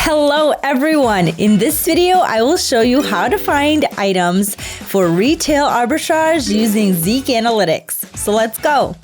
Hello everyone! In this video, I will show you how to find items for retail arbitrage using Zik Analytics. So let's go!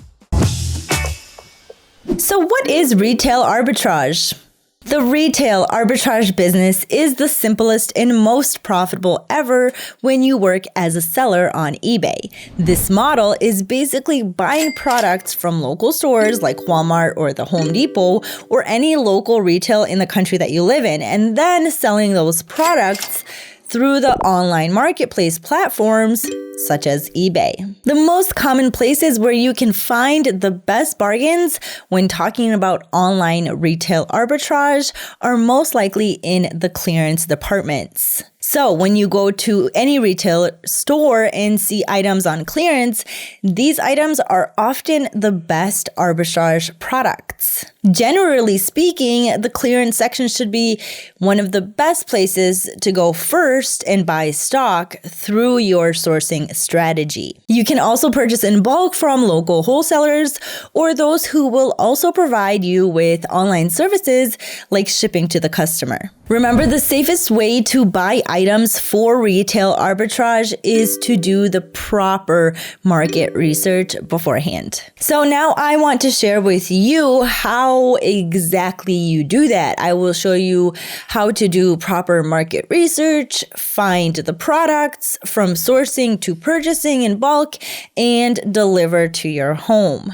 So what is retail arbitrage? The retail arbitrage business is the simplest and most profitable ever when you work as a seller on eBay. This model is basically buying products from local stores like Walmart or the Home Depot or any local retail in the country that you live in, and then selling those products through the online marketplace platforms such as eBay. The most common places where you can find the best bargains when talking about online retail arbitrage are most likely in the clearance departments. So when you go to any retail store and see items on clearance, these items are often the best arbitrage products. Generally speaking, the clearance section should be one of the best places to go first and buy stock through your sourcing strategy. You can also purchase in bulk from local wholesalers or those who will also provide you with online services like shipping to the customer. Remember, the safest way to buy items for retail arbitrage is to do the proper market research beforehand. So now I want to share with you how exactly you do that. I will show you how to do proper market research, find the products from sourcing to purchasing in bulk, and deliver to your home.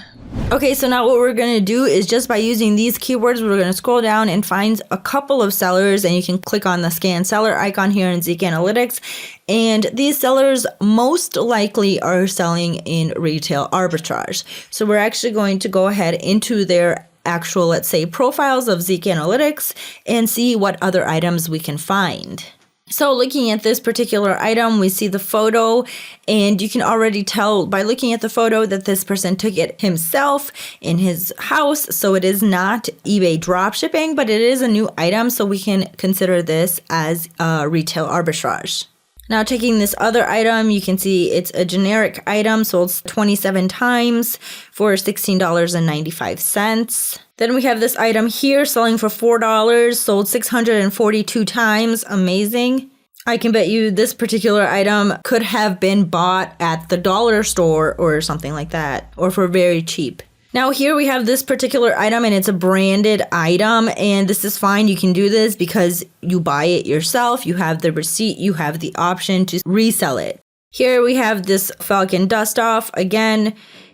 Okay, so now what we're going to do is just by using these keywords, we're going to scroll down and find a couple of sellers, and you can click on the scan seller icon here in Zik Analytics. And these sellers most likely are selling in retail arbitrage. So we're actually going to go ahead into their actual, let's say, profiles of Zik Analytics and see what other items we can find. So looking at this particular item, we see the photo, and you can already tell by looking at the photo that this person took it himself in his house. So it is not eBay dropshipping, but it is a new item. So we can consider this as a retail arbitrage. Now taking this other item, you can see it's a generic item sold 27 times for $16.95. Then we have this item here selling for $4, sold 642 times. Amazing. I can bet you this particular item could have been bought at the dollar store or something like that, or for very cheap. Now here we have this particular item, and it's a branded item, and this is fine. You can do this because you buy it yourself. You have the receipt. You have the option to resell it. Here we have this Falcon dust off, again,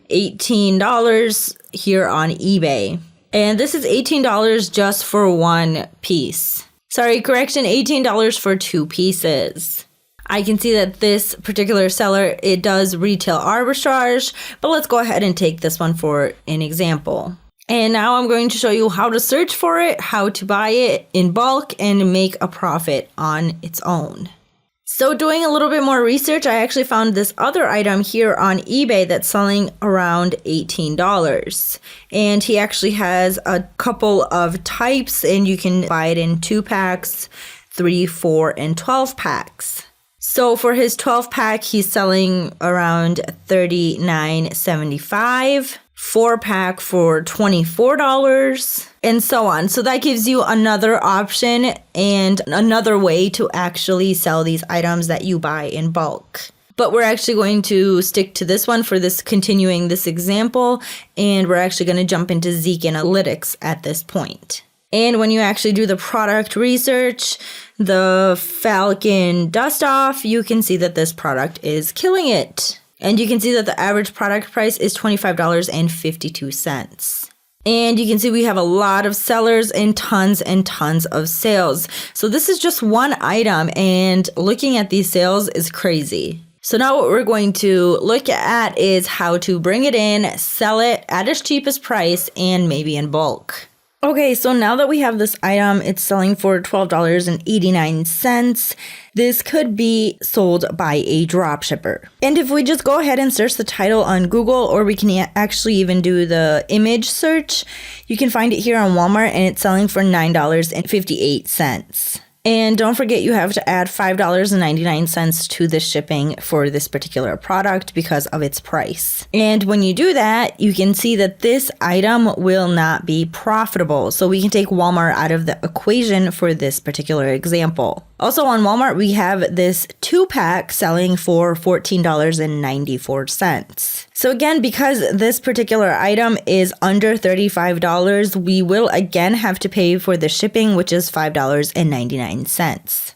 $18 here on eBay. And this is $18 just for one piece. Sorry, correction, $18 for two pieces. I can see that this particular seller, it does retail arbitrage, but let's go ahead and take this one for an example. And now I'm going to show you how to search for it, how to buy it in bulk, and make a profit on its own. So doing a little bit more research, I actually found this other item here on eBay that's selling around $18. And he actually has a couple of types, and you can buy it in 2 packs, 3, 4, and 12 packs. So for his 12 pack, he's selling around $39.75, 4 pack for $24, and so on. So that gives you another option and another way to actually sell these items that you buy in bulk. But we're actually going to stick to this one for this continuing this example, and we're actually going to jump into Zik Analytics at this point. And when you actually do the product research, the Falcon dust off, you can see that this product is killing it. And you can see that the average product price is $25.52. And you can see we have a lot of sellers and tons of sales. So this is just one item, and looking at these sales is crazy. So now what we're going to look at is how to bring it in, sell it at its cheapest price, and maybe in bulk. Okay, so now that we have this item, it's selling for $12.89. This could be sold by a dropshipper. And if we just go ahead and search the title on Google, or we can actually even do the image search, you can find it here on Walmart, and it's selling for $9.58. And don't forget, you have to add $5.99 to the shipping for this particular product because of its price. And when you do that, you can see that this item will not be profitable. So we can take Walmart out of the equation for this particular example. Also on Walmart, we have this 2-pack selling for $14.94. So again, because this particular item is under $35, we will again have to pay for the shipping, which is $5.99.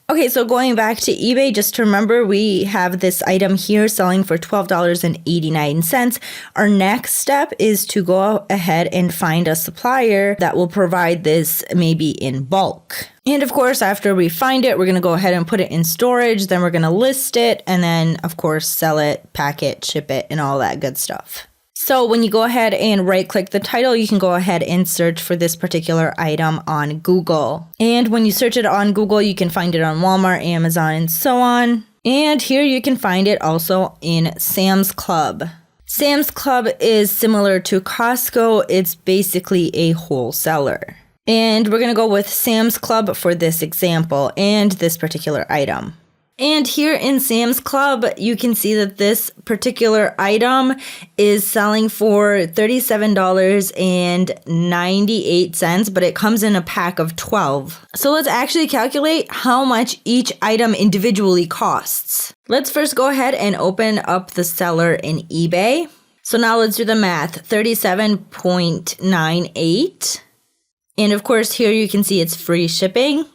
Okay, so going back to eBay, just to remember, we have this item here selling for $12.89. Our next step is to go ahead and find a supplier that will provide this maybe in bulk. And of course, after we find it, we're going to go ahead and put it in storage. Then we're going to list it and then, of course, sell it, pack it, ship it, and all that good stuff. So when you go ahead and right-click the title, you can go ahead and search for this particular item on Google. And when you search it on Google, you can find it on Walmart, Amazon, and so on. And here you can find it also in Sam's Club. Sam's Club is similar to Costco. It's basically a wholesaler. And we're going to go with Sam's Club for this example and this particular item. And here in Sam's Club, you can see that this particular item is selling for $37.98, but it comes in a pack of 12. So let's actually calculate how much each item individually costs. Let's first go ahead and open up the seller in eBay. So now let's do the math, 37.98. And of course, here you can see it's free shipping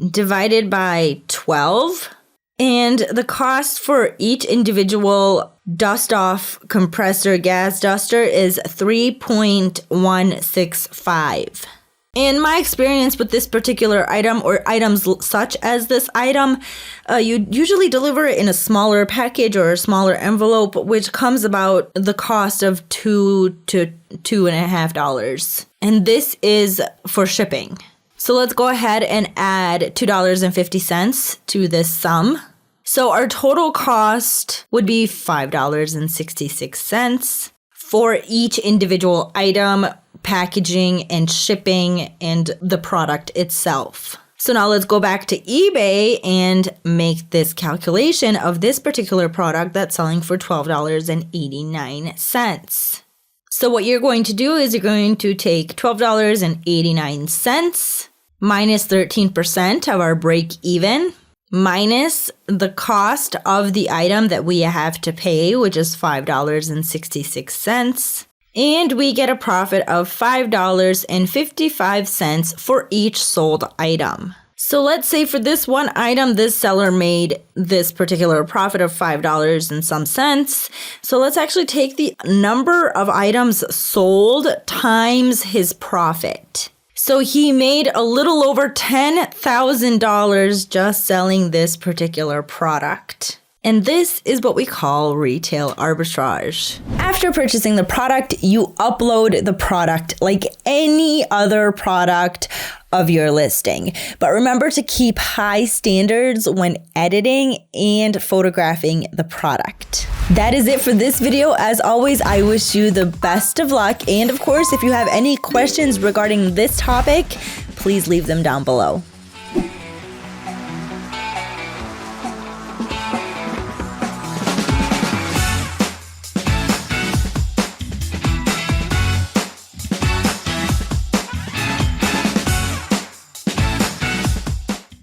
divided by 12. And the cost for each individual dust-off compressor gas duster is $3.165. In my experience with this particular item or items such as this item, you usually deliver it in a smaller package or a smaller envelope, which comes about the cost of $2 to $2.50. And this is for shipping. So let's go ahead and add $2.50 to this sum. So our total cost would be $5.66 for each individual item, packaging and shipping, and the product itself. So now let's go back to eBay and make this calculation of this particular product that's selling for $12.89. So what you're going to do is you're going to take $12.89 minus 13% of our break even, minus the cost of the item that we have to pay, which is $5.66. And we get a profit of $5.55 for each sold item. So let's say for this one item, this seller made this particular profit of $5 and some cents. So let's actually take the number of items sold times his profit. So he made a little over $10,000 just selling this particular product. And this is what we call retail arbitrage. After purchasing the product, you upload the product like any other product of your listing. But remember to keep high standards when editing and photographing the product. That is it for this video. As always, I wish you the best of luck. And of course, if you have any questions regarding this topic, please leave them down below.